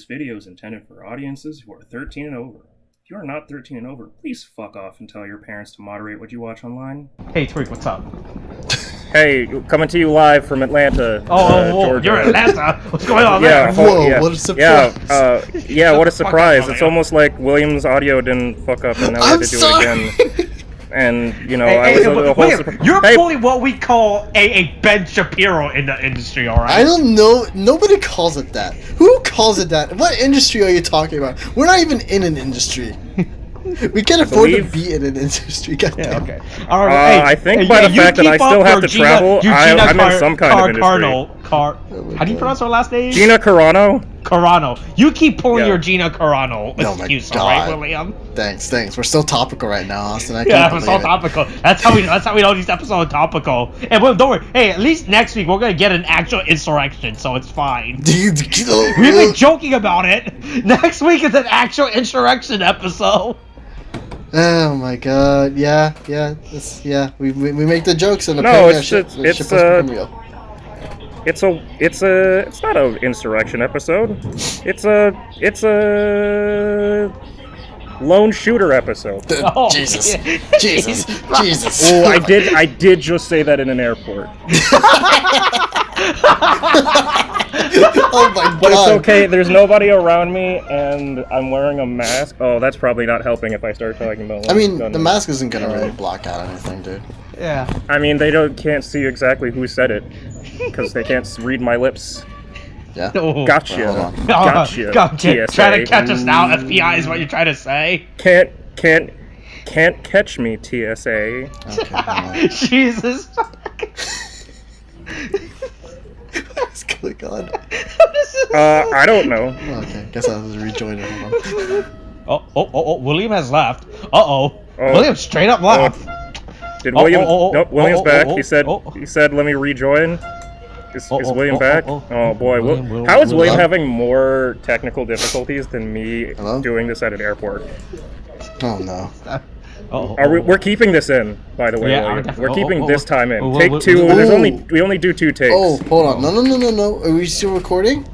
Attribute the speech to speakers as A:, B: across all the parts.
A: This video is intended for audiences who are 13 and over. If you are not 13 and over, please fuck off and tell your parents to moderate what you watch online.
B: Hey, Tariq, what's up?
A: Hey, coming to you live from Atlanta, Georgia.
B: You're in Atlanta? What's going on there?
C: Whoa,
A: yeah.
C: what a surprise.
A: Yeah, what a surprise. It's almost like William's audio didn't fuck up and now we have to do it again. And, you know, I was a whole surprise.
B: You're pulling what we call a Ben Shapiro in the industry, alright?
C: I don't know. Nobody calls it that. Who calls it that? What industry are you talking about? We're not even in an industry. We can't afford to be in an industry.
B: Yeah, okay. All right,
A: I think by the fact that I still have to travel, I'm in some kind of industry.
B: How do you pronounce her last name?
A: Gina Carano?
B: Carano. You keep pulling your Gina Carano excuse, alright, William?
C: Thanks. We're still topical right now, Austin.
B: We're so topical. That's how we know these episodes are topical. And well, don't worry. Hey, at least next week we're gonna get an actual insurrection, so it's fine. We've been joking about it. Next week is an actual insurrection episode.
C: Oh my god, yeah, we make the jokes and
A: it's not an insurrection episode. It's a lone shooter episode.
C: Jesus.
A: Oh, I did just say that in an airport.
C: Oh my god.
A: But it's okay, there's nobody around me, and I'm wearing a mask. Oh, that's probably not helping if I start talking about...
C: I mean, the mask isn't gonna really block out anything, dude.
B: Yeah.
A: I mean, they can't see exactly who said it, because they can't read my lips.
C: Yeah.
B: Oh.
A: Gotcha. Gotcha. TSA.
B: Trying to catch us now, FBI is what you're trying to say?
A: Can't catch me, TSA.
C: Okay,
B: Jesus.
C: what's going on?
A: I don't know.
C: Okay, guess I was rejoining.
B: Oh, William has left. William straight up left.
A: Did William? Nope, William's back. He said, let me rejoin. Is William back? Oh boy, how is William having more technical difficulties than me doing this at an airport?
C: Oh no.
A: We're keeping this in, by the way, William. We're keeping this time in. Take 2. We only do 2 takes.
C: Oh, hold on. No. Are we still recording?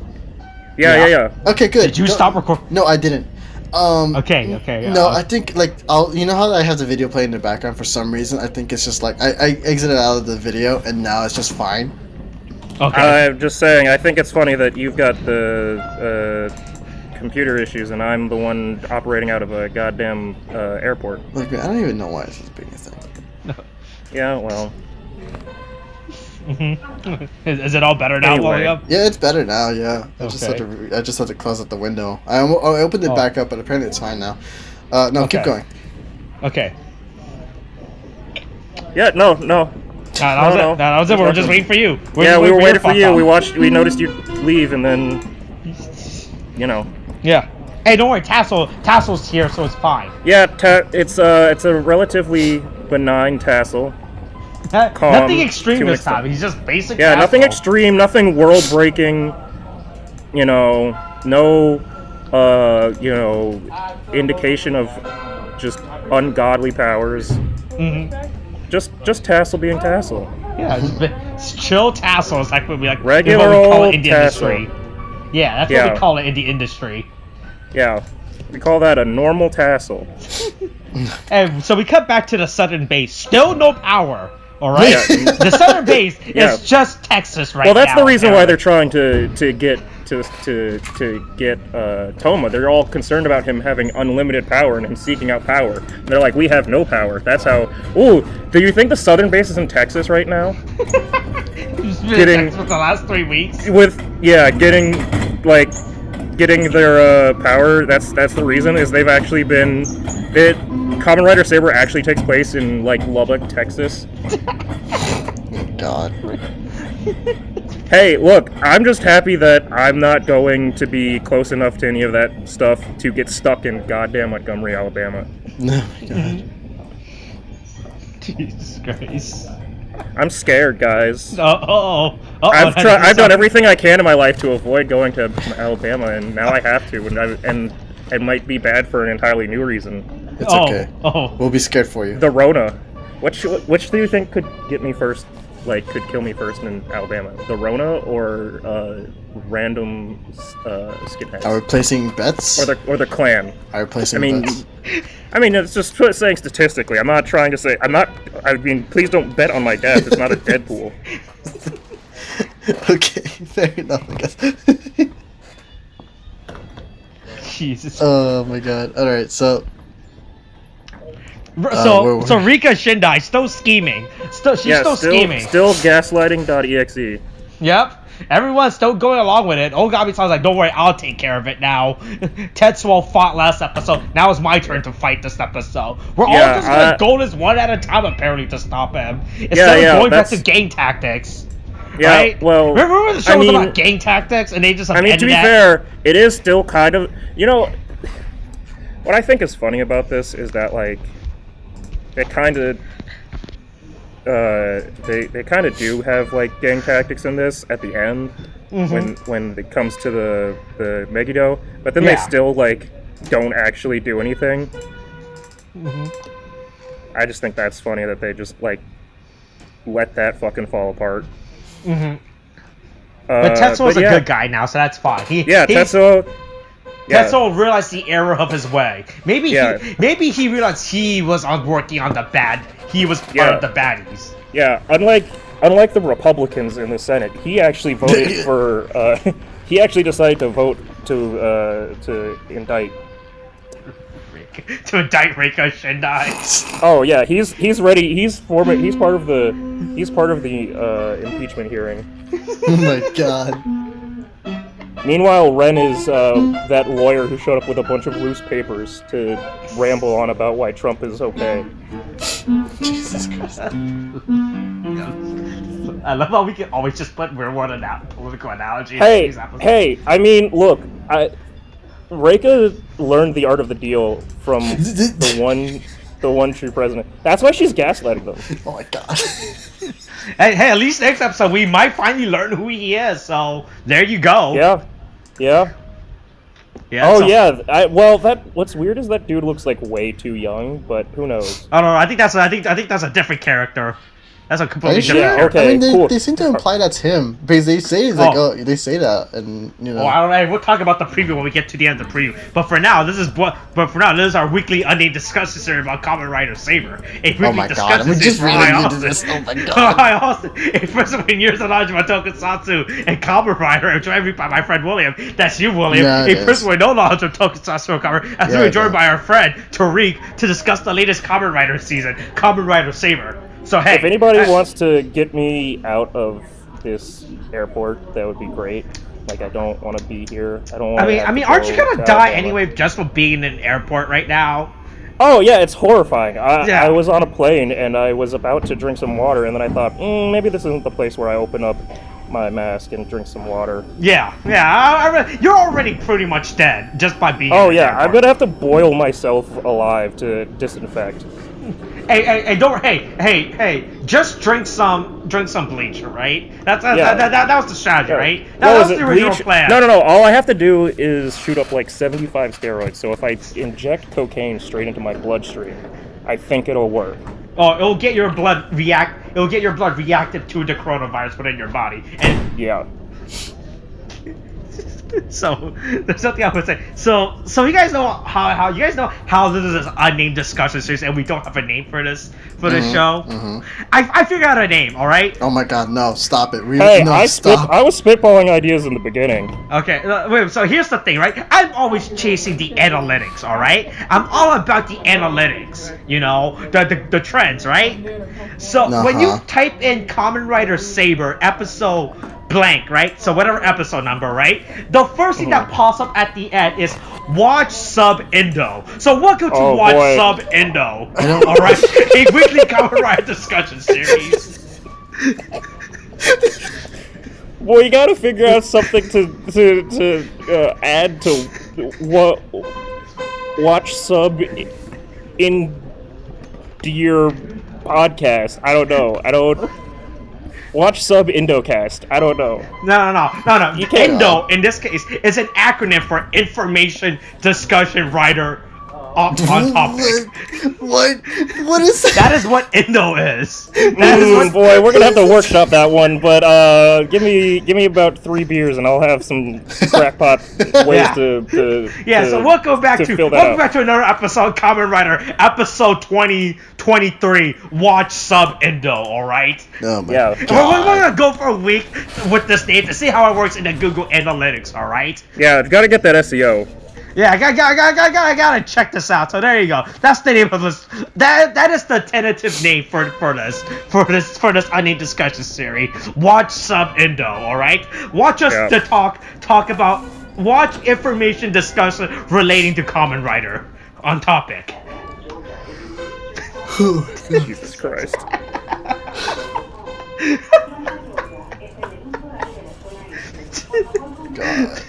A: Yeah.
C: Okay, good.
B: Did you stop recording?
C: No, I didn't.
B: Okay.
C: No, I think you know how I have the video playing in the background for some reason. I think it's just like I exited out of the video and now it's just fine.
B: Okay.
A: I'm just saying. I think it's funny that you've got the computer issues and I'm the one operating out of a goddamn airport.
C: Look, I don't even know why this is being a thing.
A: Yeah, well.
B: Is it all better now, William?
C: Yeah, it's better now. Yeah, I just had to close out the window. I opened it back up, but apparently it's fine now. No, keep going.
B: Okay.
A: Yeah, no.
B: That was it. We were just waiting for you.
A: We were waiting for you. We noticed you leave, and then, you know.
B: Yeah. Hey, don't worry. Tassel's here, so it's fine.
A: Yeah, it's a relatively benign tassel.
B: Nothing extreme this time. He's just basic.
A: Yeah, nothing extreme, nothing world-breaking. You know, no, indication of just ungodly powers. Just tassel being tassel.
B: Yeah, it's chill tassel. It's like what we
A: regular
B: what we call
A: old
B: it in the
A: tassel.
B: industry. Yeah, that's what we call it in the industry.
A: Yeah, we call that a normal tassel.
B: And so we cut back to the southern base. Still no power. All right, the southern base is just Texas right now.
A: Well, that's the reason why they're trying to get Toma. They're all concerned about him having unlimited power and him seeking out power. And they're like, we have no power. That's how. Ooh, do you think the southern base is in Texas right now?
B: Getting for the last 3 weeks.
A: Getting their power. That's the reason. Is they've actually been Kamen Rider Saber actually takes place in like Lubbock, Texas.
C: God.
A: Hey, look, I'm just happy that I'm not going to be close enough to any of that stuff to get stuck in goddamn Montgomery, Alabama.
C: No, God.
B: Jesus Christ.
A: I'm scared, guys.
B: I've
A: done everything I can in my life to avoid going to Alabama, and now I have to, and it might be bad for an entirely new reason.
C: It's okay. We'll be scared for you.
A: The Rona. Which do you think could get me first? like could kill me first in Alabama? The Rona or random skinheads?
C: Are we placing bets?
A: Or the Klan?
C: Are we placing bets?
A: I mean, it's just saying statistically. I'm not trying to say. I mean, please don't bet on my death. It's not a Deadpool.
C: Okay, fair enough, I guess.
B: Jesus.
C: Oh my god. Alright, so...
B: So Rika Shindai still scheming. She's still scheming.
A: Still gaslighting.exe.
B: Yep. Everyone's still going along with it. Ogami-san's like, don't worry, I'll take care of it now. Tetsuo fought last episode. Now it's my turn to fight this episode. We're all just gonna go this one at a time apparently to stop him. Instead of going back to gang tactics.
A: Yeah,
B: right?
A: well...
B: Remember the show was about gang tactics and they just
A: I mean, to be fair, it is still kind of... You know, what I think is funny about this is that, like, they kind of... they kind of do have, like, gang tactics in this at the end, when it comes to the Megiddo, but then they still, like, don't actually do anything. I just think that's funny that they just, like, let that fucking fall apart.
B: But Tetsuo's a good guy now, so that's fine.
A: Tetsuo
B: realized the error of his way. Maybe he realized he was working on the bad. He was part of the baddies.
A: Yeah, unlike the Republicans in the Senate, he actually voted for. He actually decided to vote to indict.
B: To indict Rika Shindai.
A: Oh yeah, he's ready. He's part of the impeachment hearing.
C: Oh my god.
A: Meanwhile, Ren is that lawyer who showed up with a bunch of loose papers to ramble on about why Trump is okay.
C: Jesus Christ.
B: I love how we can always just put real-world political analogies.
A: Hey, I mean, look, Reika learned the art of the deal from the one true president. That's why she's gaslighting them.
C: Oh my god.
B: Hey, at least next episode we might finally learn who he is. So there you go.
A: Yeah. Oh yeah. What's weird is that dude looks like way too young, but who knows?
B: I don't know. I think that's a different character. That's a completely different character.
A: Okay,
C: I mean,
A: cool.
C: They seem to imply that's him because they say they say that, and you know.
B: Oh, I don't know. We'll talk about the preview when we get to the end of the preview. But for now, this is our weekly unnamed discussion series about Kamen Rider Saber.
C: Oh my god, we just really into this. Oh my god.
B: Hi Austin. A person with years of knowledge about tokusatsu and Kamen Rider, joined by my friend William. That's you, William.
C: Yeah,
B: a person with no knowledge of tokusatsu and Kamen Rider. As we're joined by our friend Tariq to discuss the latest Kamen Rider season, Kamen Rider Saber. So hey,
A: if anybody wants to get me out of this airport, that would be great. Like, I don't want to be here. I don't want.
B: I mean, aren't you gonna die anyway just from being in an airport right now?
A: Oh yeah, it's horrifying. I was on a plane and I was about to drink some water, and then I thought, maybe this isn't the place where I open up my mask and drink some water.
B: Yeah. You're already pretty much dead just by being.
A: Oh yeah, I'm gonna have to boil myself alive to disinfect.
B: Hey, just drink some bleach, right? That was the strategy, right? That was the original plan.
A: No. All I have to do is shoot up like 75 steroids. So if I inject cocaine straight into my bloodstream, I think it'll work.
B: Oh, it'll get your blood reactive to the coronavirus within your body. And
A: yeah.
B: So there's something I would say. So you guys know how this is an unnamed discussion series, and we don't have a name for this show. I figured out a name. All right.
C: Oh my god, no! Stop it!
A: Stop. I was spitballing ideas in the beginning.
B: Okay. Wait. So here's the thing, right? I'm always chasing the analytics. All right. I'm all about the analytics. You know, the trends, right? So when you type in Kamen Rider Saber episode blank, right? So whatever episode number, right? The first thing that pops up at the end is watch sub indo. So welcome to watch sub indo. All right, a weekly Kamen Rider discussion series.
A: Well, you gotta figure out something to add to what watch sub in your podcast. I don't know. Watch sub Indocast. I don't know.
B: No.
A: You can't.
B: Indo, in this case, is an acronym for Information Discussion Rider on topic.
C: What is that?
B: That is what Indo is.
A: Boy, we're gonna have to workshop that one. But give me about 3 beers, and I'll have some crackpot ways to
B: so welcome back to another episode, Kamen Rider, episode 2023. Watch sub Indo, all right?
C: Oh my God.
B: We're gonna go for a week with this name to see how it works in the Google Analytics, all right?
A: Yeah, gotta get that SEO.
B: Yeah, I gotta check this out. So there you go. That's the name of this. That is the tentative name for this unnamed discussion series. Watch sub Indo, all right? Watch us to talk about information discussion relating to Kamen Rider on topic.
A: Jesus Christ.
C: God.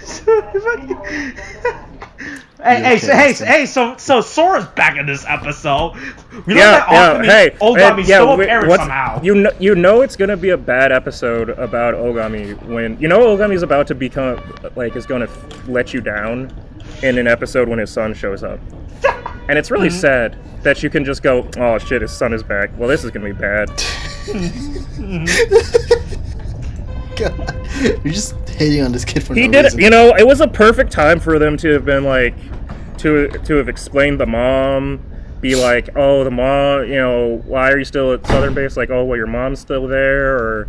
B: Hey, so Sora's back in this episode. We know that Ogami still apparent somehow.
A: You know it's gonna be a bad episode about Ogami when Ogami's about to become is gonna let you down in an episode when his son shows up, and it's really sad that you can just go, oh shit, his son is back. Well, this is gonna be bad.
C: God. You're just hating on this kid for
A: no reason. He did it. It was a perfect time for them to have been to have explained the mom, be like, oh, the mom, why are you still at Southern Base? Like, oh, well, your mom's still there, or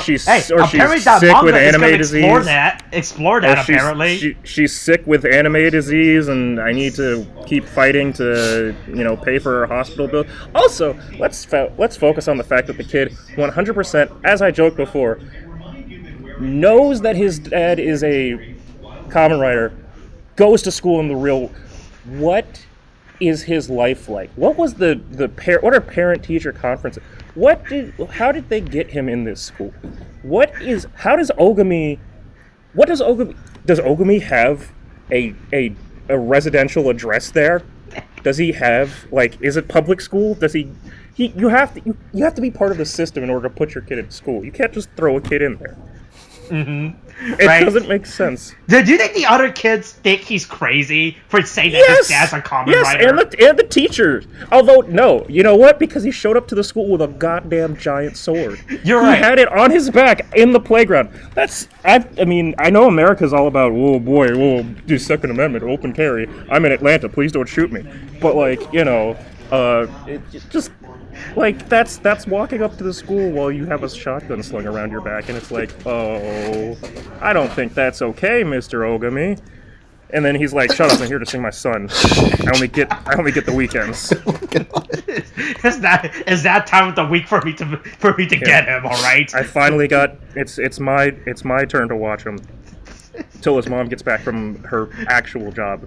A: she's sick with anime disease.
B: Explore that apparently.
A: She's sick with anime disease, and I need to keep fighting to pay for her hospital bill. Also, let's focus on the fact that the kid 100%, as I joked before, knows that his dad is a Kamen Rider, goes to school in the real. What is his life like? What was what are parent-teacher conferences? How did they get him in this school? Does Ogami have a residential address there? Does he have is it public school? Does you have to be part of the system in order to put your kid in school. You can't just throw a kid in there. It doesn't make sense.
B: Do you think the other kids think he's crazy for saying that his dad's a Kamen Rider?
A: Yes, and the teachers. Although, no, you know what? Because he showed up to the school with a goddamn giant sword.
B: You're right.
A: He had it on his back in the playground. I know America's all about, oh boy, the Second Amendment, open carry. I'm in Atlanta, please don't shoot me. But that's walking up to the school while you have a shotgun slung around your back, and it's like, oh, I don't think that's okay, Mr. Ogami. And then he's like, shut up, I'm here to sing my son. I only get the weekends.
B: Is that time of the week for me to get him, alright?
A: I finally got it's my turn to watch him. Till his mom gets back from her actual job.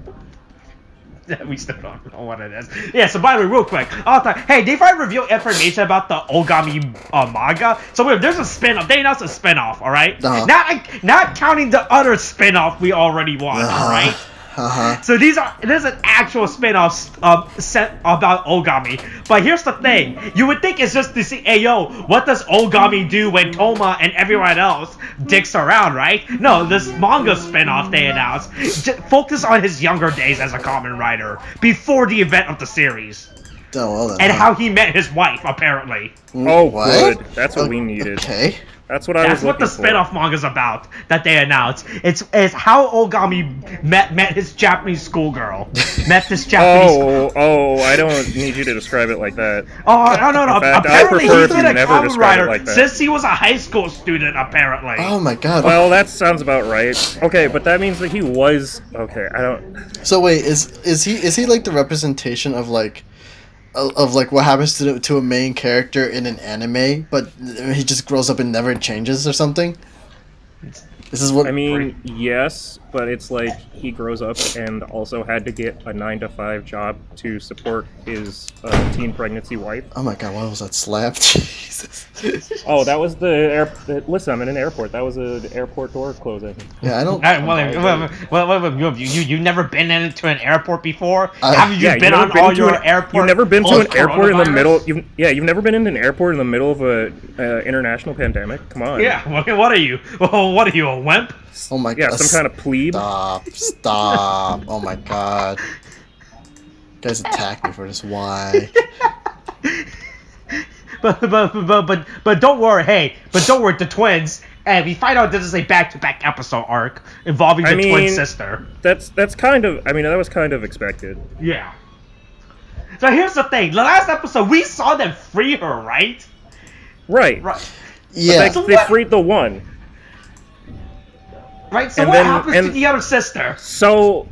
B: We still don't know what it is. Yeah, so by the way, real quick, hey, did I reveal information about the Ogami manga? So there's a spin-off. They announced a spin-off, alright? Not counting the other spin-off we already watched, alright? So there's an actual spin-off set about Ogami. But here's the thing. You would think it's just to see, hey, yo, what does Ogami do when Toma and everyone else dicks around, right? No, this manga spin-off they announced focus on his younger days as a Kamen Rider
C: before
B: the event of the series.
C: Oh, well then,
B: and how he met his wife, apparently.
A: Oh, what? Good. That's what we needed.
C: Okay.
A: That's what I was looking for.
B: That's what the spin-off manga's about that they announced. It's how Ogami met his Japanese schoolgirl. Met this Japanese
A: I don't need you to describe it like that.
B: Oh, no.
A: In fact,
B: apparently
A: I
B: he's been a Kamen Rider
A: like
B: since he was a high school student, apparently.
C: Oh my god.
A: Well, that sounds about right. Okay, but that means that he was... Okay, I don't...
C: So wait, is he like the representation of what happens to a main character in an anime, but he just grows up and never changes or something? This is what
A: I mean. Yes, but it's like he grows up and also had to get a 9-to-5 job to support his teen pregnancy wife.
C: Oh my god! Why was that slapped? Jesus.
A: Oh, that was listen, I'm in an airport. That was an airport door closing.
C: Yeah, I don't.
B: Well, you never been into an airport before? Have you been on all your airport?
A: You've never been to an airport in the middle. You've never been in an airport in the middle of a international pandemic. Come on.
B: Yeah. What are you? What are you, a wimp?
C: Oh my god.
A: Yeah, some kind of plebe.
C: Stop. Oh my god. guys attack me for this. Why?
B: But don't worry. Hey, but don't worry. The twins. And we find out this is a back-to-back episode arc involving the twin sister.
A: That's kind of. I mean, that was kind of expected.
B: Yeah. So here's the thing. The last episode, we saw them free her, right?
A: Right.
C: Yeah.
A: They freed the one.
B: Right. So what happens to the other sister?
A: So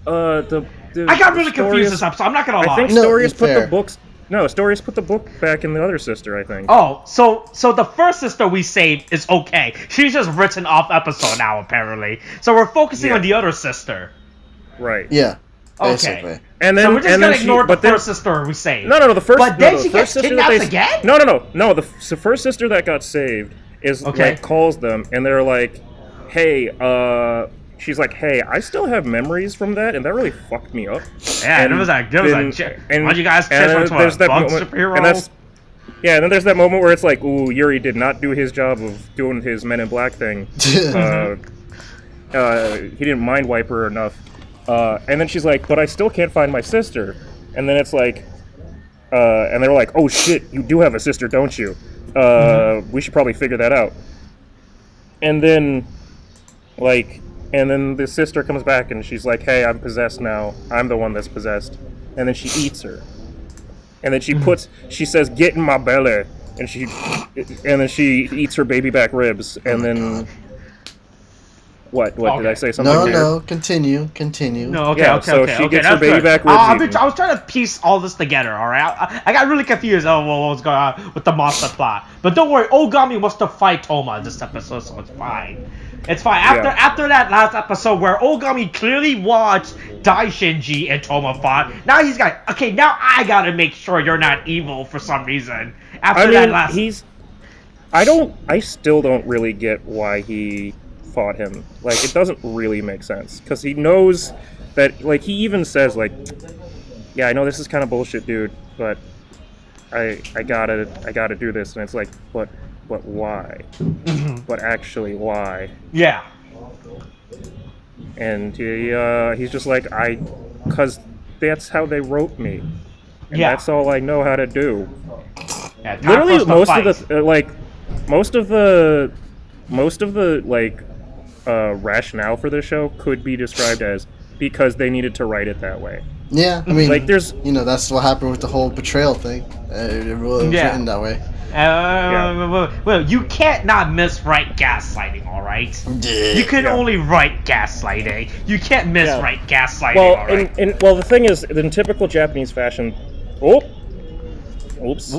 A: the
B: I got really confused this episode. I'm not gonna lie.
A: I think Storius put the books. No, Storius put the book back in the other sister, I think.
B: Oh, so the first sister we saved is okay. She's just written off episode now, apparently. So we're focusing on the other sister.
A: Right.
C: Yeah.
B: Basically.
C: Okay.
B: And then, so we're just gonna ignore the first sister we saved.
A: No, the first.
B: But then she gets kidnapped again.
A: No. The first sister that got saved is like calls them, and they're like, "Hey, she's like, hey, I still have memories from that, and that really fucked me up."
B: Yeah, and it was like, why'd you guys catch her to a bug superhero?
A: And then there's that moment where it's like, ooh, Yuri did not do his job of doing his Men in Black thing. He didn't mind wipe her enough. And then she's like, but I still can't find my sister. And then it's like, and they're like, oh shit, you do have a sister, don't you? We should probably figure that out. And then, and then the sister comes back and she's like, hey, I'm possessed now. I'm the one that's possessed. And then she eats her. And then she says, get in my belly. And then she eats her baby back ribs. And then... What did I say something weird?
C: No, continue.
B: No, okay.
A: She gets her baby back ribs.
B: I was trying to piece all this together, alright? I got really confused what was going on with the monster plot. But don't worry, Ogami wants to fight Toma in this episode, so it's fine. It's fine. After that last episode where Ogami clearly watched Daishinji and Toma fought, now he's got, okay, now I gotta make sure you're not evil for some reason. I
A: still don't really get why he fought him. Like, it doesn't really make sense. Because he knows that, like, he even says, like, yeah, I know this is kind of bullshit, dude, but I gotta do this. And it's like, but why? But actually, why?
B: Yeah.
A: And he's just like, because that's how they wrote me. And that's all I know how to do.
B: Yeah,
A: literally, most of the rationale for this show could be described as because they needed to write it that way.
C: Yeah, I mean,
A: like there's,
C: that's what happened with the whole betrayal thing. It was written that way.
B: Well, you can't not miswrite gaslighting, all right?
C: Yeah.
B: You can only write gaslighting. You can't miswrite gaslighting,
A: well,
B: all right?
A: Well, the thing is, in typical Japanese fashion... Oops.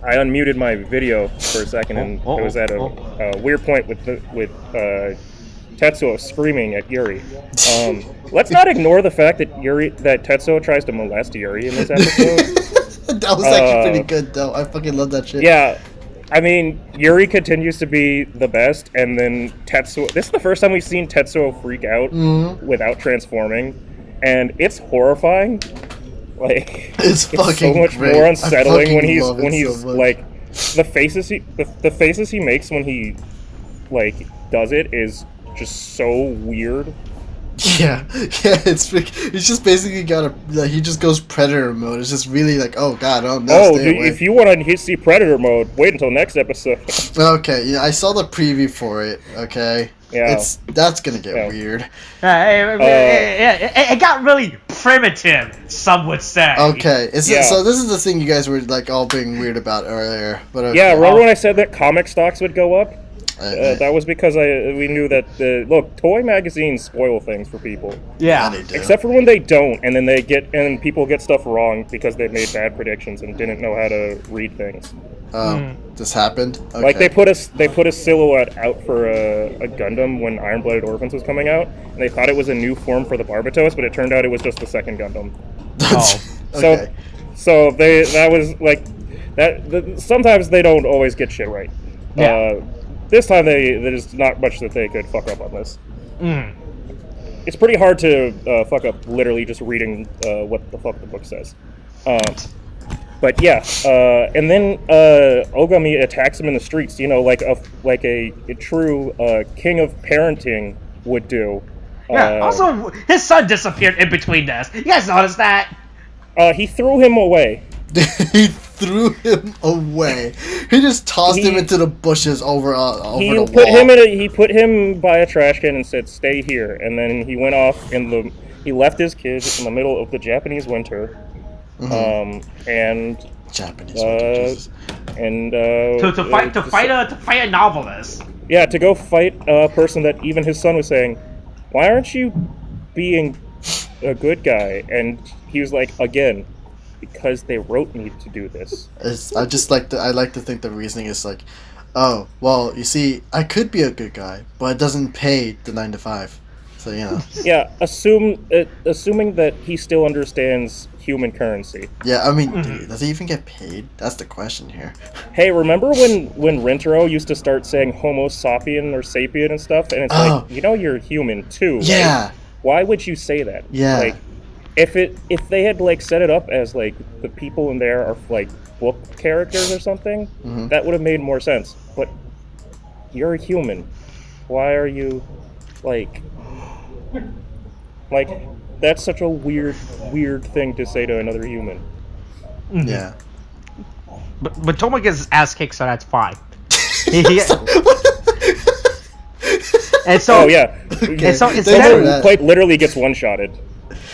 A: I unmuted my video for a second, and it was at a weird point with Tetsuo screaming at Yuri. Let's not ignore the fact that Tetsuo tries to molest Yuri in this episode.
C: That was actually pretty good, though. I fucking love that shit.
A: Yeah, I mean, Yuri continues to be the best, and then Tetsuo... This is the first time we've seen Tetsuo freak out without transforming, and it's horrifying. Like, it's so much more unsettling when he's so like the faces he makes when he like does it is just so weird.
C: Yeah, it's just basically he just goes predator mode. It's just really like, oh god, oh no.
A: If you want to see predator mode, wait until next episode.
C: Okay, I saw the preview for it. Okay. Yeah. That's gonna get weird.
B: It got really primitive, some would say.
C: Okay, so this is the thing you guys were like all being weird about earlier. But okay.
A: Yeah, remember when I said that comic stocks would go up? That was because we knew that look, toy magazines spoil things for people.
B: Yeah,
A: except for when they don't, and then people get stuff wrong because they made bad predictions and didn't know how to read things.
C: This happened. Okay.
A: Like they put a silhouette out for a Gundam when Iron Blooded Orphans was coming out, and they thought it was a new form for the Barbatos, but it turned out it was just the second Gundam.
C: Okay.
A: So that was like that. Sometimes they don't always get shit right.
B: Yeah.
A: This time there's not much that they could fuck up on this. It's pretty hard to fuck up literally just reading what the fuck the book says. But yeah, and then Ogami attacks him in the streets, like a true king of parenting would do.
B: Yeah. Also, his son disappeared in between this. You guys notice that?
A: He threw him away.
C: He threw him away. He just tossed him into the bushes over the wall.
A: He put him by a trash can and said, "Stay here." And then he went off he left his kid in the middle of the Japanese winter. And
C: Japanese winter, Jesus.
A: And
B: to fight a novelist.
A: Yeah, to go fight a person that even his son was saying, "Why aren't you being a good guy?" And he was like, "Again, because they wrote me to do this."
C: I like to think the reasoning is like, oh, well, you see, I could be a good guy, but it doesn't pay the 9 to 5. So, you know.
A: Yeah, assuming that he still understands human currency.
C: Yeah, I mean, dude, does he even get paid? That's the question here.
A: Hey, remember when Rintaro used to start saying Homo sapien or sapien and stuff? And it's like, you're human too.
C: Yeah.
A: Right? Why would you say that?
C: Yeah.
A: Like, if they had like set it up as like the people in there are like book characters or something, that would have made more sense. But you're a human. Why are you like that's such a weird thing to say to another human.
C: Yeah.
B: But Toma gets his ass kicked, so that's fine. And so,
C: Okay.
B: And so instead of
A: quite literally gets one-shotted.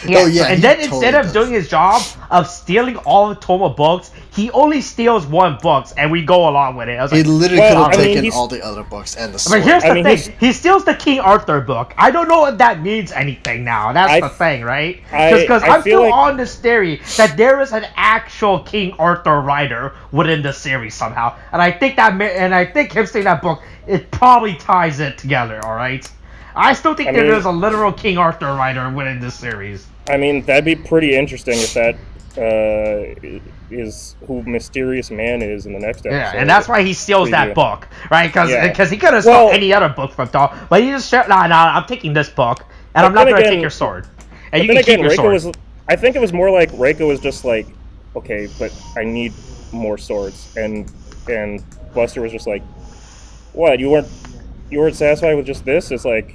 B: Yeah, and then instead of doing his job of stealing all of Toma books, he only steals one book, and we go along with it.
C: He literally could have taken all the other books and the sword.
B: But here's the thing: he steals the King Arthur book. I don't know if that means anything now. That's the thing, right? Because I'm still on this theory that there is an actual King Arthur writer within the series somehow, and I think him stealing that book, it probably ties it together. All right. I still think there is a literal King Arthur writer within this series.
A: I mean, that'd be pretty interesting if that is who Mysterious Man is in the next episode.
B: Yeah, and that's why he steals that book, right? Because he could have stolen any other book from Tom, but he just said, "No, I'm taking this book, and I'm not going to take your sword." And you can keep your sword.
A: I think it was more like Reiko was just like, "Okay, but I need more swords," and Buster was just like, "What? You weren't satisfied with just this?" It's like,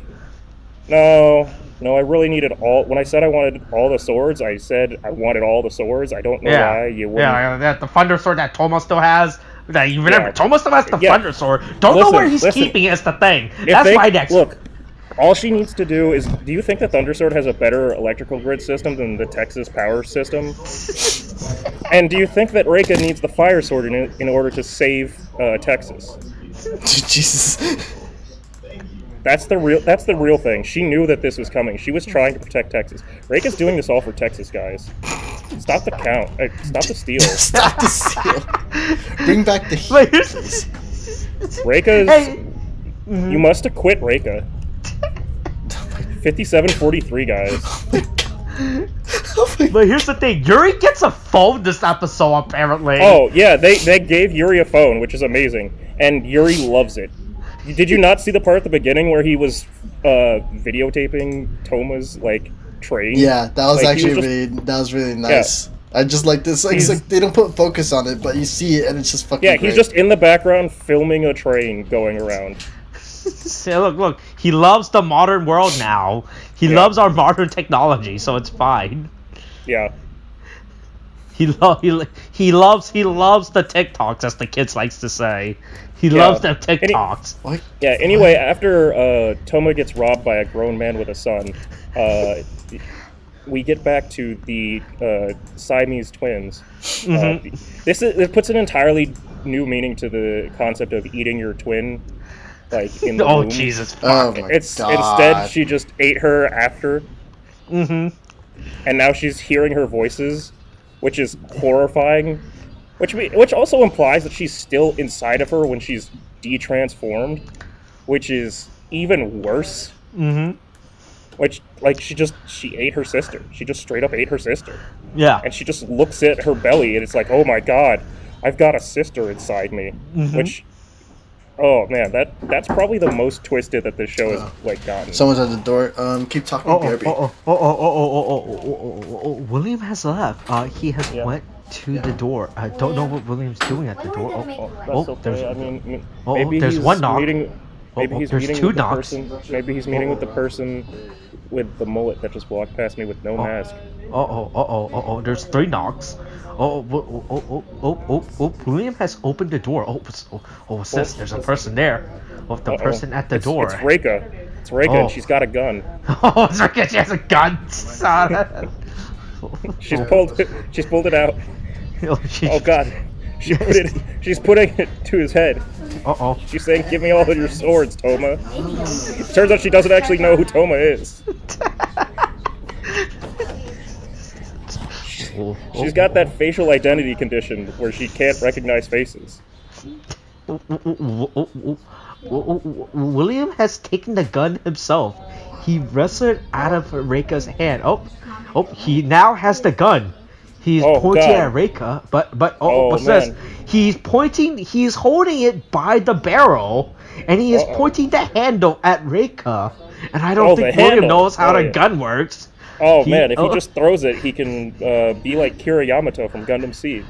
A: No, I really needed all. When I said I wanted all the swords, I said I wanted all the swords. I don't know why you wouldn't.
B: Yeah, that the Thunder Sword that Toma still has. That you remember, Toma still has the Thunder Sword. Don't know where he's keeping it. Is the thing. That's my next.
A: Look, all she needs to do is. Do you think the Thunder Sword has a better electrical grid system than the Texas power system? And do you think that Reika needs the Fire Sword in order to save Texas?
C: Jesus.
A: That's the real thing. She knew that this was coming. She was trying to protect Texas. Reika's doing this all for Texas, guys. Stop the count. Stop the steal.
C: Stop the steal. Bring back the heat, please.
A: Reika's... Hey. You must have quit Reika. 57-43, guys.
B: But here's the thing. Yuri gets a phone this episode, apparently.
A: Oh, yeah. They gave Yuri a phone, which is amazing. And Yuri loves it. Did you not see the part at the beginning where he was videotaping Toma's train?
C: Yeah, that was really nice. Yeah. I just like this. It's like they don't put focus on it, but you see it and it's just fucking.
A: Yeah,
C: great.
A: He's just in the background filming a train going around.
B: So look, he loves the modern world now. He loves our modern technology, so it's fine.
A: Yeah.
B: He loves the TikToks, as the kids likes to say. He loves them TikToks.
A: Anyway, after Toma gets robbed by a grown man with a son, we get back to the Siamese twins. It puts an entirely new meaning to the concept of eating your twin, in the womb.
B: Jesus! Fuck.
C: Oh my God.
A: Instead, she just ate her after. And now she's hearing her voices, which is horrifying. Which also implies that she's still inside of her when she's de-transformed, which is even worse. Which, she ate her sister. She just straight up ate her sister.
B: Yeah.
A: And she just looks at her belly, and it's like, oh my God, I've got a sister inside me. Which, oh man, that's probably the most twisted that this show has gotten.
C: Someone's at the door. Keep talking, Gabby.
B: William has left. He has went to the door. I don't know what William's doing at the door.
A: There's
B: there's one knock.
A: Maybe he's meeting with the person. Maybe he's meeting with the person with the mullet that just walked past me with no mask.
B: There's 3 knocks. William has opened the door. What's this? There's a person there. The person at the door.
A: It's Reika. It's Reika, and she's got a gun.
B: It's Reika. She has a gun.
A: She's pulled it out. Oh God. She's putting it to his head. She's saying, "Give me all of your swords, Toma." Turns out she doesn't actually know who Toma is. She's got that facial identity condition where she can't recognize faces.
B: William has taken the gun himself. He wrestled out of Reika's hand. He now has the gun. He's pointing at Reika, but he's holding it by the barrel, and he is pointing the handle at Reika. And I don't think William knows how the gun works.
A: Man, if he just throws it, he can be like Kira Yamato from Gundam Seed.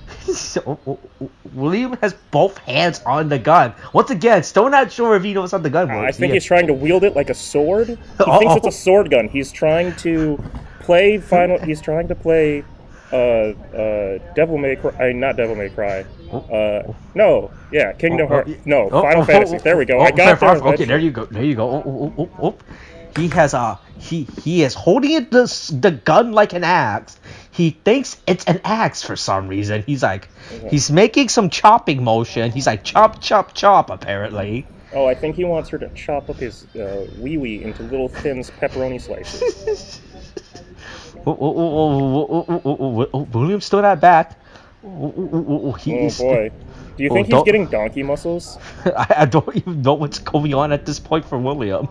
B: William has both hands on the gun. Once again, still not sure if he knows how the gun works.
A: I think he's trying to wield it like a sword. He thinks it's a sword gun. He's trying to play He's trying to play Devil May Cry. Not Devil May Cry. Kingdom Hearts. No, Final Fantasy. There we go. I got there.
B: Okay, there you go. He has he is holding the gun like an axe. He thinks it's an axe for some reason. He's like, he's making some chopping motion. He's like, chop, chop, chop, apparently.
A: I think he wants her to chop up his wee-wee into little thin pepperoni slices.
B: William's still not back.
A: Boy. Do you think he's getting donkey muscles?
B: I don't even know what's going on at this point for William.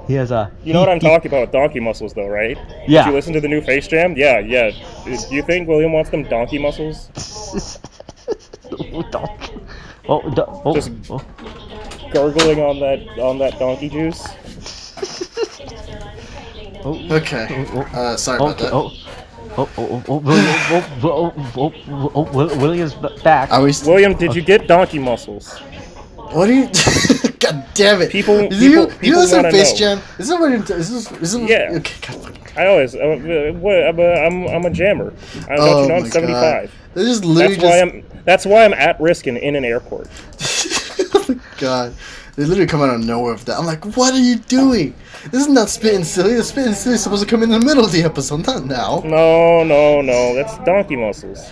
B: He has a...
A: You know what I'm talking about, donkey muscles, though, right?
B: Yeah.
A: Did you listen to the new Face Jam? Yeah. Do you think William wants them donkey muscles? Just gargling on that donkey juice?
C: Okay. Sorry about that.
B: William's back.
A: William, did you get donkey muscles?
C: What are you? God damn it!
A: People
C: want to know. Face Jam? Is that what?
A: Yeah.
C: Okay. God.
A: I always. I'm a jammer. I'm 75. That's why I'm at risk in an airport.
C: Oh my God! They literally come out of nowhere with that. I'm like, what are you doing? This is not Spittin' Silly. The Spittin' Silly is supposed to come in the middle of the episode, not now.
A: No. That's donkey muscles.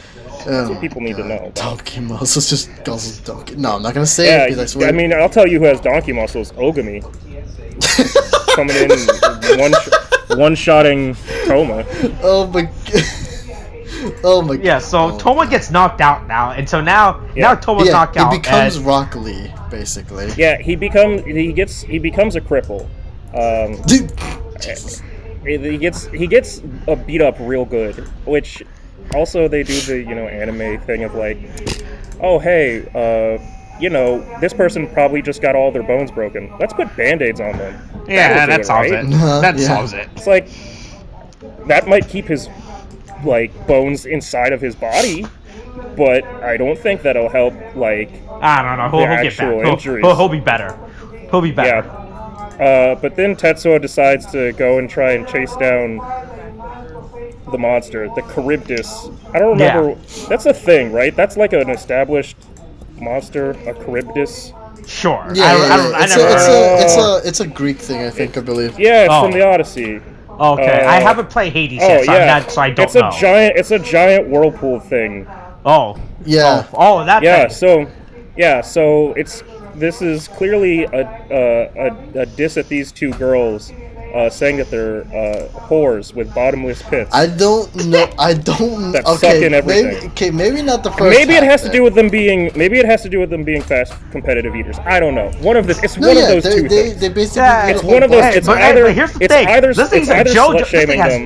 A: That's what people need to know.
C: Donkey muscles, just guzzles donkey. No, I'm not gonna say it.
A: I mean, I'll tell you who has donkey muscles. Ogami. Coming in, one-shotting Toma.
C: Oh my God.
B: Yeah, so Toma gets knocked out now, and so now Toma's knocked out.
C: He becomes Rock Lee, basically.
A: Yeah, he becomes a cripple. He gets beat up real good, which also they do the anime thing of like, oh hey, this person probably just got all their bones broken. Let's put band-aids on them.
B: Yeah, that solves it. That solves it.
A: It's like that might keep his bones inside of his body, but I don't think that'll help
B: I don't know. He'll get better. He'll be better. He'll be better.
A: Yeah. But then Tetsuo decides to go and try and chase down the monster, the Charybdis. I don't remember. Yeah. That's a thing, right? That's like an established monster, a Charybdis.
B: Sure.
C: It's a Greek thing, I think. I believe.
A: Yeah, it's from the Odyssey.
B: Okay, I haven't played Hades yet, so I don't know.
A: It's a giant whirlpool thing.
B: Oh.
C: Yeah.
B: That thing.
A: So this is clearly a diss at these two girls, saying that they're whores with bottomless pits.
C: I don't know.
A: That suck in everything.
C: Maybe not the first.
A: Maybe it has to do with them being. Maybe it has to do with them being fast competitive eaters. I don't know. One of those two things.
C: They basically.
A: It's one of those. It's either.
B: Here's the thing. This thing has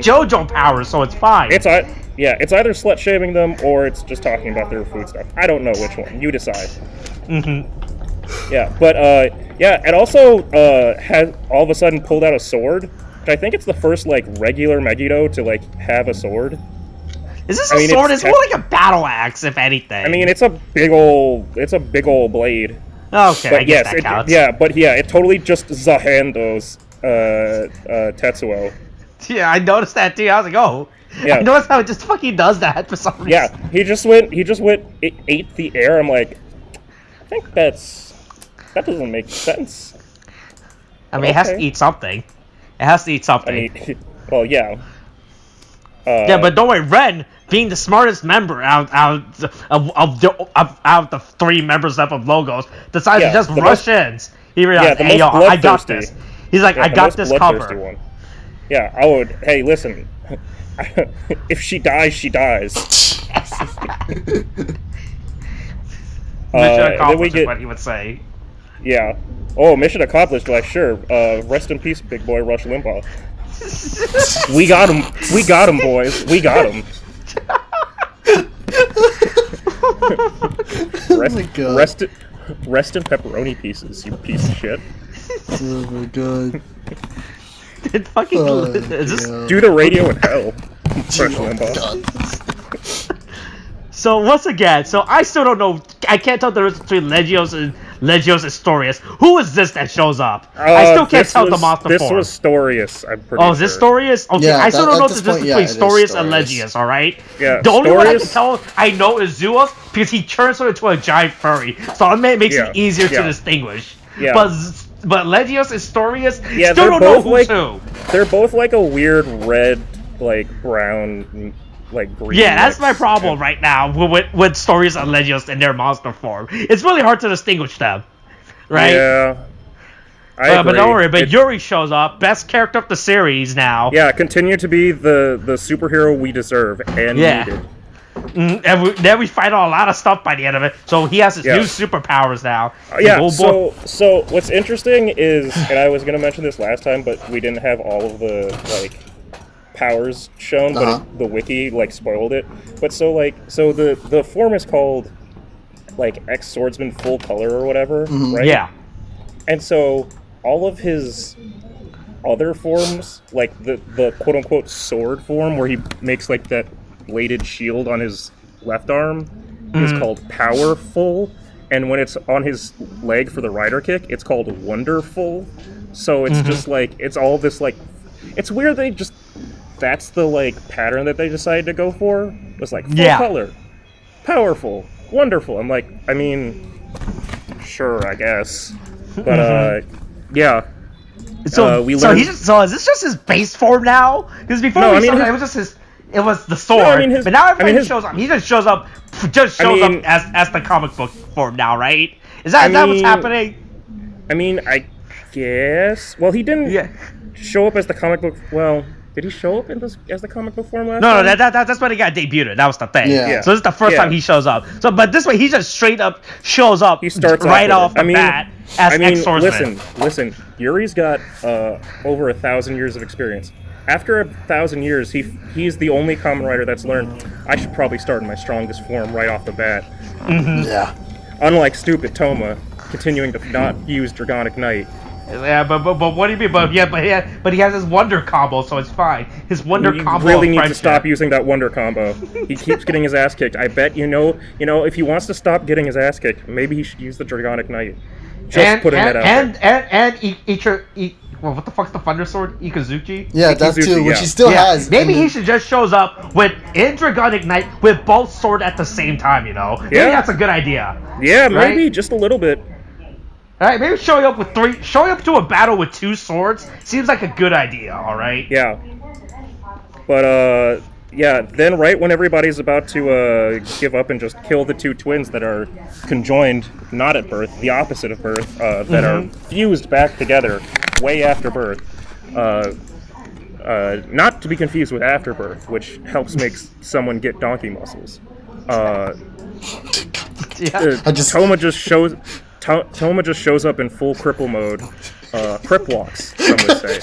B: JoJo powers, so it's fine.
A: It's either slut shaming them or it's just talking about their food stuff. I don't know which one. You decide.
B: Mm-hmm.
A: Yeah, but it also has all of a sudden pulled out a sword. Which I think it's the first regular Megiddo to have a sword.
B: Is this sword? It's more like a battle axe, if anything.
A: I mean, it's a big old blade.
B: Okay,
A: but
B: I guess that counts.
A: It totally just Zahando's Tetsuo.
B: Yeah, I noticed that too. I was like, oh. Yeah. I noticed how it just fucking does that for some reason.
A: Yeah, he just ate the air. I'm like, I think that doesn't make sense.
B: I mean, it has to eat something. It has to eat something.
A: I mean, well, yeah.
B: Yeah, but don't worry, Ren, being the smartest member out of the 3 members left of Logos, decides to just rush in. He realized, hey, yo, I got this. He's like, I got this covered.
A: One. Yeah, I would. Hey, listen. If she dies, she dies.
B: Mission accomplished is what he would say.
A: Yeah. Oh, mission accomplished. Like, sure. Rest in peace, big boy Rush Limbaugh. We got him. We got him, boys. We got him. Rest in pepperoni pieces, you piece of shit.
C: Oh my god.
B: It fucking
A: do the radio in hell. Rush Limbaugh.
B: So once again, I still don't know. I can't tell the difference between Legios and Legios Astorius. Who is this that shows up? I still can't tell the monster form.
A: This was Storius, I'm pretty sure.
B: Oh, is this Storius? Okay,
C: yeah,
B: I still don't know the difference between Storius and Legios, alright?
A: Yeah,
B: the only one I can tell I know is Zeus because he turns into a giant furry. So it makes it easier to distinguish.
A: Yeah.
B: But Legios and Storius,
A: still
B: don't know who's who.
A: They're both like a weird red, like brown, like green.
B: Yeah, that's my problem right now with Storius and Legios in their monster form. It's really hard to distinguish them, right?
A: Yeah, I agree.
B: But don't worry. But Yuri shows up, best character of the series now.
A: Yeah, continue to be the superhero we deserve and needed.
B: And then we find out a lot of stuff by the end of it. So he has his new superpowers now.
A: So what's interesting is, and I was gonna mention this last time, but we didn't have all of the like powers shown, but the wiki like spoiled it. But so the form is called like X Swordsman Full Color or whatever, right?
B: Yeah.
A: And so all of his other forms, like the quote unquote sword form where he makes like that bladed shield on his left arm, is called Powerful, and when it's on his leg for the rider kick, it's called Wonderful. So it's just like it's all this like it's weird that's the like pattern that they decided to go for. It was like full color, powerful, wonderful. I'm like, I mean, sure, I guess, but
B: So is this just his base form now? Because before it was just his. It was the sword, but now everybody shows up. He just shows up as the comic book form now, right? Is that what's happening?
A: I mean, I guess. Well, he didn't show up as the comic book. Well, did he show up as the comic book form last time?
B: No, that's when he got debuted. That was the thing.
C: Yeah.
B: So this is the first time he shows up. So, but this way he just straight up shows up.
A: He starts
B: right off the bat as X-Swordsman.
A: Listen. Yuri's got over 1,000 years of experience. After 1,000 years, he's the only Kamen Rider that's learned, I should probably start in my strongest form right off the bat.
C: Yeah.
A: Unlike stupid Toma, continuing to not use Dragonic Knight.
B: Yeah, but what do you mean? But he has his Wonder combo, so it's fine. His Wonder combo.
A: He really needs to stop using that Wonder combo. He keeps getting his ass kicked. I bet you know if he wants to stop getting his ass kicked, maybe he should use the Dragonic Knight. Putting that out there.
B: Well, what the fuck's the Thunder Sword? Ikazuchi?
C: Yeah, that too, which he still has.
B: Maybe he should just shows up in Dragonic Knight with both sword at the same time, you know? Maybe that's a good idea.
A: Yeah, maybe, just a little bit.
B: Alright, maybe showing up to a battle with 2 swords seems like a good idea, alright?
A: Yeah. But, then right when everybody's about to give up and just kill the 2 twins that are conjoined, not at birth, the opposite of birth, that are fused back together way after birth, not to be confused with afterbirth, which helps make someone get donkey muscles. Toma just shows up in full cripple mode, crip walks, some would say,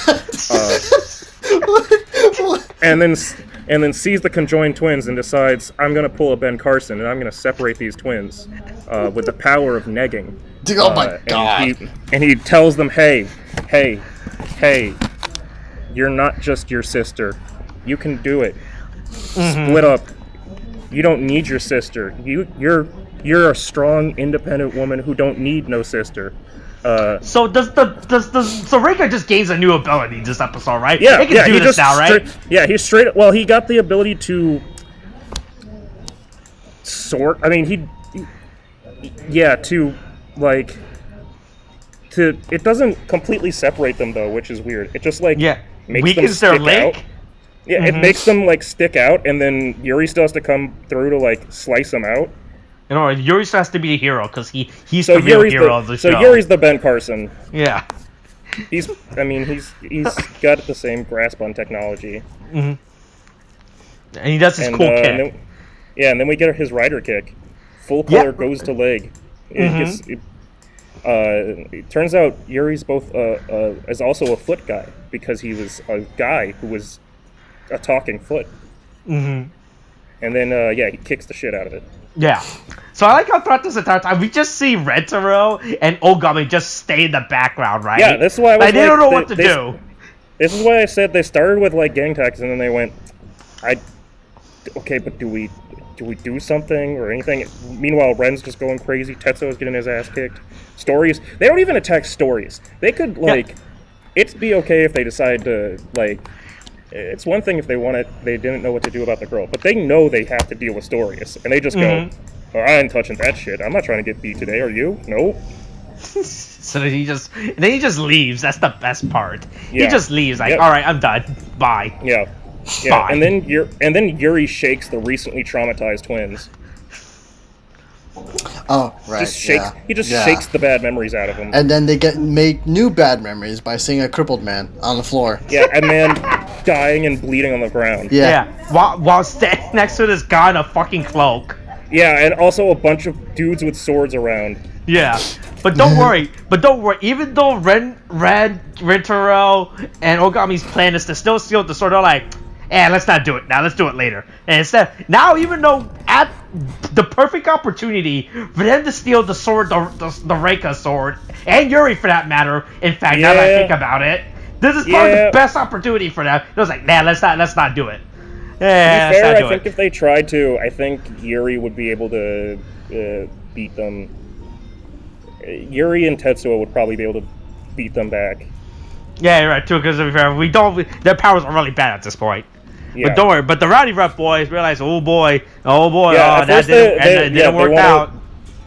A: and then sees the conjoined twins and decides, I'm gonna pull a Ben Carson and I'm gonna separate these twins with the power of negging.
C: Oh my god!
A: And he tells them, hey, you're not just your sister. You can do it. Split up. You don't need your sister. You're you're a strong, independent woman who don't need no sister.
B: So so Reika just gains a new ability this episode, right?
A: Yeah,
B: he can do this now, right?
A: He's straight. Well, he got the ability to sort. I mean, it doesn't completely separate them though, which is weird. It just makes them stick out. Yeah, it makes them stick out, and then Yuri still has to come through to slice them out.
B: You know, Yuri still has to be a hero because he's the real hero of the show.
A: So Yuri's the Ben Carson.
B: Yeah.
A: He's got the same grasp on technology.
B: And he does his cool kick.
A: And then we get his rider kick. Full color goes to leg. It turns out Yuri's is also a foot guy because he was a guy who was a talking foot. And then he kicks the shit out of it. Yeah.
B: So I like how throughout this entire time we just see Rentaro and Ogami just stay in the background, right?
A: Yeah, this is why
B: they don't know what to do.
A: This is why I said they started with gang tactics and then they went, okay, but do we do something or anything? Meanwhile, Ren's just going crazy. Tetsuo's getting his ass kicked. Stories, they don't even attack Stories. They could it'd be okay if they decide to it's one thing if they didn't know what to do about the girl, but they know they have to deal with Stories, and they just go, oh, I ain't touching that shit. I'm not trying to get beat today, are you? Nope.
B: So then he just leaves. That's the best part. He just leaves all right, I'm done. Bye.
A: Yeah.
B: Bye.
A: And then Yuri shakes the recently traumatized twins.
C: Oh, right.
A: He just shakes the bad memories out of them.
C: And then they make new bad memories by seeing a crippled man on the floor.
A: Yeah, a man dying and bleeding on the ground.
C: Yeah.
B: While standing next to this guy in a fucking cloak.
A: Yeah, and also a bunch of dudes with swords around.
B: Yeah. But don't worry. Even though Rentaro and Ogami's plan is to still steal the sword, they're like, let's not do it now. Let's do it later. And instead, now even though at the perfect opportunity for them to steal the sword, the Reika sword, and Yuri for that matter. In fact, now that I think about it, this is probably the best opportunity for them. It was like, let's not do it.
A: Yeah, to be fair, I think if they tried to, I think Yuri would be able to beat them. Yuri and Tetsuo would probably be able to beat them back.
B: Yeah, you're right too. Because to be fair, their powers are really bad at this point. Yeah. But don't worry. But the Rowdy Rep boys realize, oh boy, that didn't work out.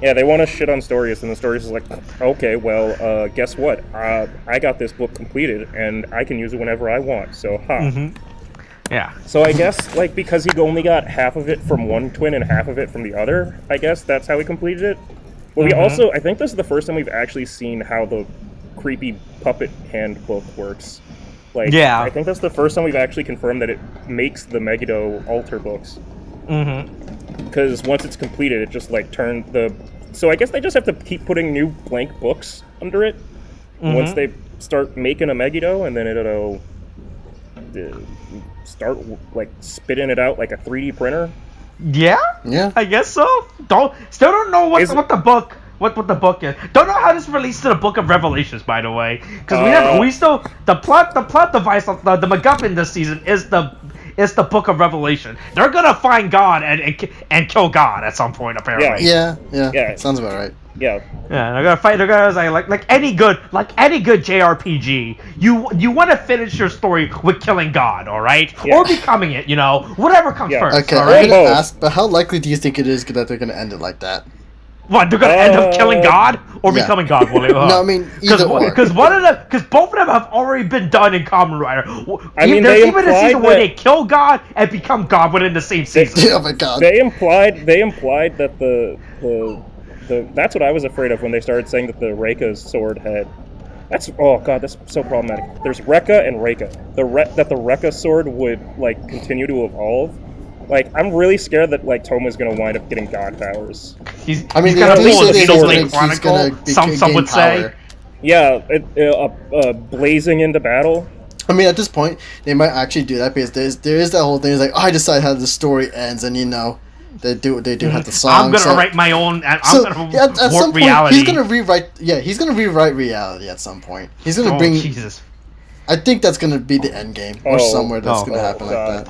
A: Yeah, they want to shit on Stories, and the Stories is like, okay, well, guess what? I got this book completed, and I can use it whenever I want. So,
B: Yeah.
A: So I guess because he only got half of it from one twin and half of it from the other, I guess that's how he completed it. Well, we also, I think this is the first time we've actually seen how the creepy puppet handbook works. I think that's the first time we've actually confirmed that it makes the Megiddo altar books. Because once it's completed, it just turned the... So I guess they just have to keep putting new blank books under it. Once they start making a Megiddo, and then it'll start spitting it out like a 3D printer.
B: Yeah, I guess so. Still don't know what the book is. Don't know how this relates to the Book of Revelations, by the way, because the plot device of the MacGuffin this season is the Book of Revelation. They're gonna find God and kill God at some point, apparently.
C: Yeah. Sounds about right.
A: Yeah,
B: they're gonna fight. They're gonna like any good JRPG. You want to finish your story with killing God, all right, or becoming it. Whatever comes first.
C: Okay,
B: all right?
C: I'm gonna ask, but how likely do you think it is that they're gonna end it like that?
B: What, they're gonna end up killing God or becoming God? No,
C: I mean either or.
B: Because both of them have already been done in Kamen Rider.
A: There's
B: even a season where they kill God and become God within the same season.
C: Oh my God!
A: They implied that the that's what I was afraid of when they started saying that the Reika's sword had. That's so problematic. There's Rekka and Reika. That the Rekka sword would continue to evolve. I'm really scared that Toma's gonna wind up getting God powers.
B: He's gonna pull the Beatles Chronicle. Some would say.
A: Yeah, blazing into battle.
C: I mean, at this point, they might actually do that because there is that whole thing. It's I decide how the story ends, and they do have the song.
B: I'm gonna write my own. At some reality.
C: He's gonna rewrite. Yeah, he's gonna rewrite reality at some point. He's gonna bring.
B: Jesus.
C: I think that's gonna be the end game, or somewhere that's gonna happen like that.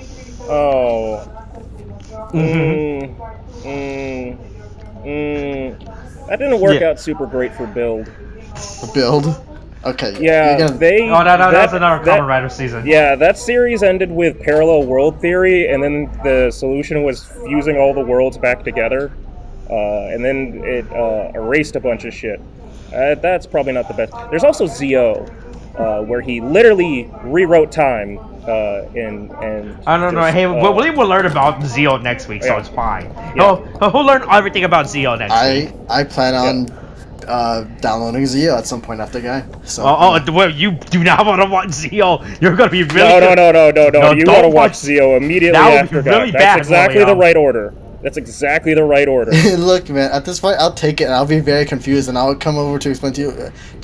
A: That didn't work out super great for Build.
C: For Build? Okay.
A: Yeah, they...
B: Oh, no, that's another Kamen Rider season.
A: Yeah, that series ended with parallel world theory, and then the solution was fusing all the worlds back together. And then it erased a bunch of shit. That's probably not the best. There's also Zio, where he literally rewrote time. And
B: I don't know. Hey, we'll learn about Zio next week, so it's fine.
A: Yeah.
B: We'll learn everything about Zio next week.
C: I plan on downloading Zio at some point after Guy. So.
B: Well, you do not want to watch Zio. You're gonna be really.
A: No. You want to watch Zio immediately after Guy.
B: Really
A: That's exactly the right order. That's exactly the right order.
C: Look, man. At this point, I'll take it, and I'll be very confused, and I'll come over to explain to you,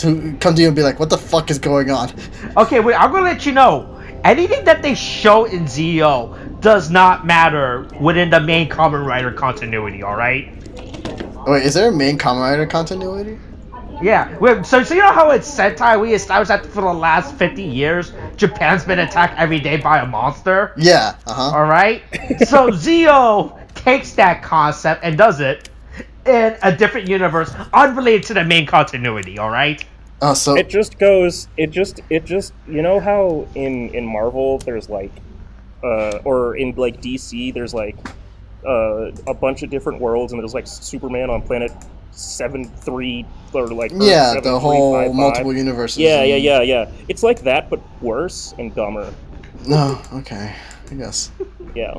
C: and be like, "What the fuck is going on?"
B: Okay, wait. I'm gonna let you know. Anything that they show in Zio does not matter within the main Kamen Rider continuity. All right.
C: Wait, is there a main Kamen Rider continuity?
B: Yeah. Wait, so you know how it's Sentai? We established that for the last 50 years, Japan's been attacked every day by a monster.
C: Yeah.
B: All right. So Zio takes that concept and does it in a different universe, unrelated to the main continuity. All right.
C: So
A: it just goes. It just. You know how in Marvel there's like, or in like DC there's like, a bunch of different worlds, and there's like Superman on planet 7-3 or like
C: yeah, the whole multiple universes.
A: Yeah. It's like that, but worse and dumber.
C: No, okay, I guess.
A: Yeah,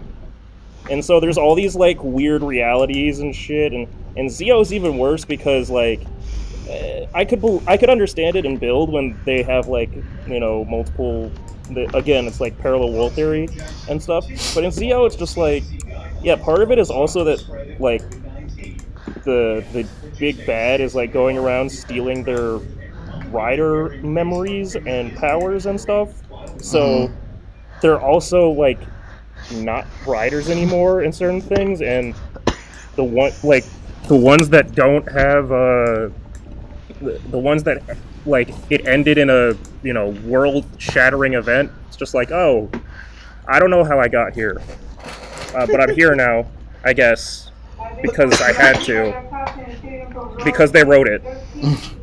A: and so there's all these like weird realities and shit, and Zio's even worse because like. I could understand it in Build when they have like, you know, multiple. Again, it's like parallel world theory and stuff. But in Zio, it's just like, yeah. Part of it is also that like the big bad is like going around stealing their rider memories and powers and stuff. So they're also like not riders anymore in certain things, and the ones that don't have the ones that like it ended in a, you know, world-shattering event. It's just like, oh, I don't know how I got here, but I'm here now, I guess, because I had to, because they wrote it.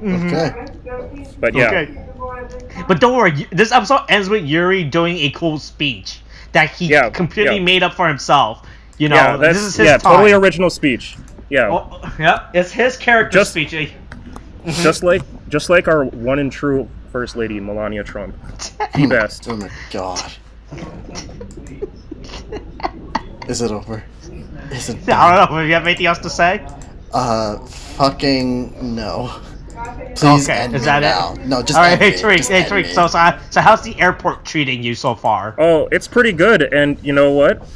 C: Okay.
A: But yeah.
B: Okay. But don't worry, this episode ends with Yuri doing a cool speech that he completely made up for himself. You know, this is his time.
A: Totally original speech. Yeah.
B: It's his character speech.
A: Just like our one and true First Lady, Melania Trump. The best.
C: Oh my god. Is it over? Is it done?
B: I don't know. Do you have anything else to say?
C: Fucking no. Please end
B: is that
C: now.
B: it?
C: No, just
B: all right.
C: end
B: Hey, Tariq. So how's the airport treating you so far?
A: Oh, it's pretty good. And you know what?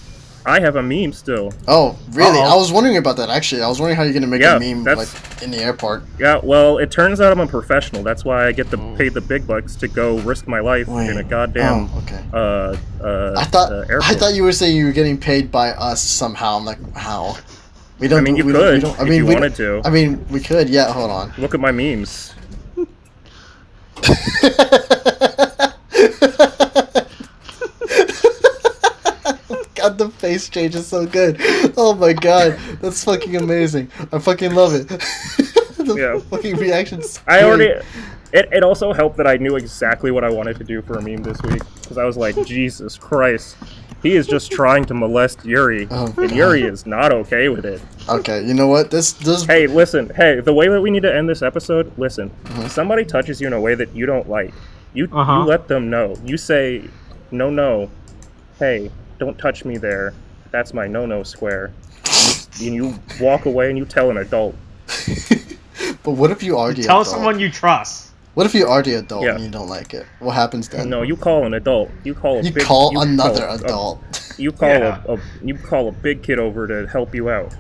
A: I have a meme still.
C: Oh, really? I was wondering about that, actually. I was wondering how you're going to make a meme like in the airport.
A: Yeah, well, it turns out I'm a professional. That's why I get to pay the big bucks to go risk my life in a goddamn
C: airport. I thought you were saying you were getting paid by us somehow. I'm like, how? We don't.
A: I mean, you could if you wanted to.
C: I mean, we could. Yeah, hold on.
A: Look at my memes.
C: God, the face change is so good. Oh my god, that's fucking amazing. I fucking love it. The fucking reactions.
A: It also helped that I knew exactly what I wanted to do for a meme this week, because I was like, Jesus Christ, he is just trying to molest Yuri, and Yuri is not okay with it.
C: Okay, you know what? This.
A: Hey, listen. Hey, the way that we need to end this episode. Listen, if somebody touches you in a way that you don't like, you let them know. You say, no. Hey, don't touch me there. That's my no square. And you walk away and you tell an adult.
C: But what if you are the
B: tell
C: adult?
B: Someone you trust.
C: What if you are the adult and you don't like it? What happens then?
A: No, you call an adult. You call
C: another adult.
A: You call a big kid over to help you out.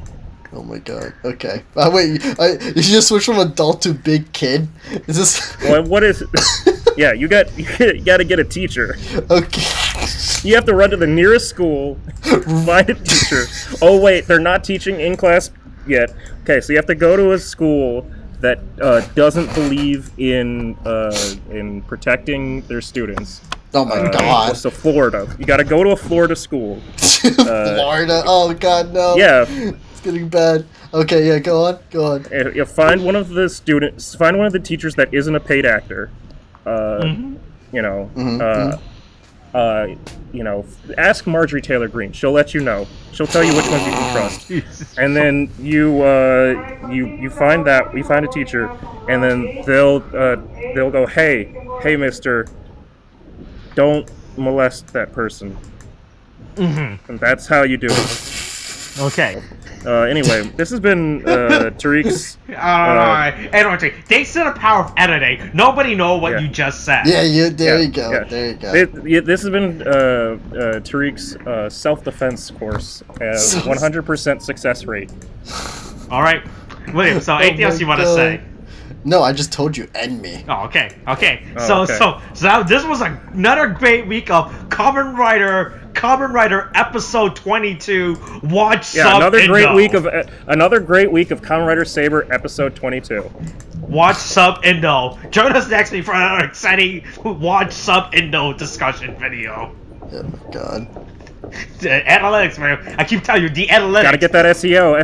C: Oh my god. Okay. Wait, you just switch from adult to big kid? Is this?
A: Well, what is? Yeah, you got to get a teacher.
C: Okay.
A: You have to run to the nearest school, find a teacher. Oh wait, they're not teaching in class yet. Okay, so you have to go to a school that doesn't believe in protecting their students.
C: Oh my god.
A: So Florida. You got to go to a Florida school.
C: Florida? Oh god, no.
A: Yeah.
C: getting bad. Okay, yeah, go on.
A: You find one of the students, find one of the teachers that isn't a paid actor. Ask Marjorie Taylor Greene. She'll let you know. She'll tell you which ones you can trust. And then you find a teacher, and then they'll go, hey, mister, don't molest that person. And that's how you do it.
B: Okay.
A: Anyway, this has been Tariq's.
B: Anyway, thanks to the power of editing, nobody know what you just said.
C: Yeah, there you go.
A: This has been Tariq's self-defense course, 100% success rate.
B: All right, William. So, anything else you want to say?
C: No, I just told you, end me.
B: Oh, okay. So this was another great week of Kamen Rider episode 22. Watch sub
A: another
B: indo.
A: great week of Kamen Rider Saber episode 22.
B: Watch sub indo. Join us next week for another exciting watch sub indo discussion video.
C: Oh God.
B: The analytics, man. I keep telling you, the analytics.
A: Gotta get that SEO.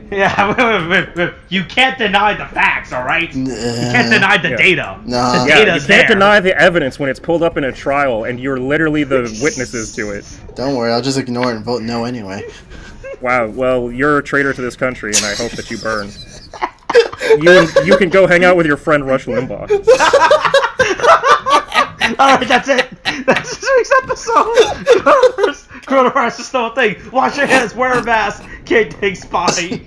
B: Yeah, you can't deny the facts, all right? You can't deny the data.
C: No.
B: The data's
A: you can't deny the evidence when it's pulled up in a trial and you're literally the witnesses to it.
C: Don't worry, I'll just ignore it and vote no anyway.
A: Wow, well, you're a traitor to this country, and I hope that you burn. You can go hang out with your friend Rush Limbaugh.
B: Alright, that's it. That's this week's episode. Coronavirus is still a thing. Wash your hands, wear a mask. Kid takes bye.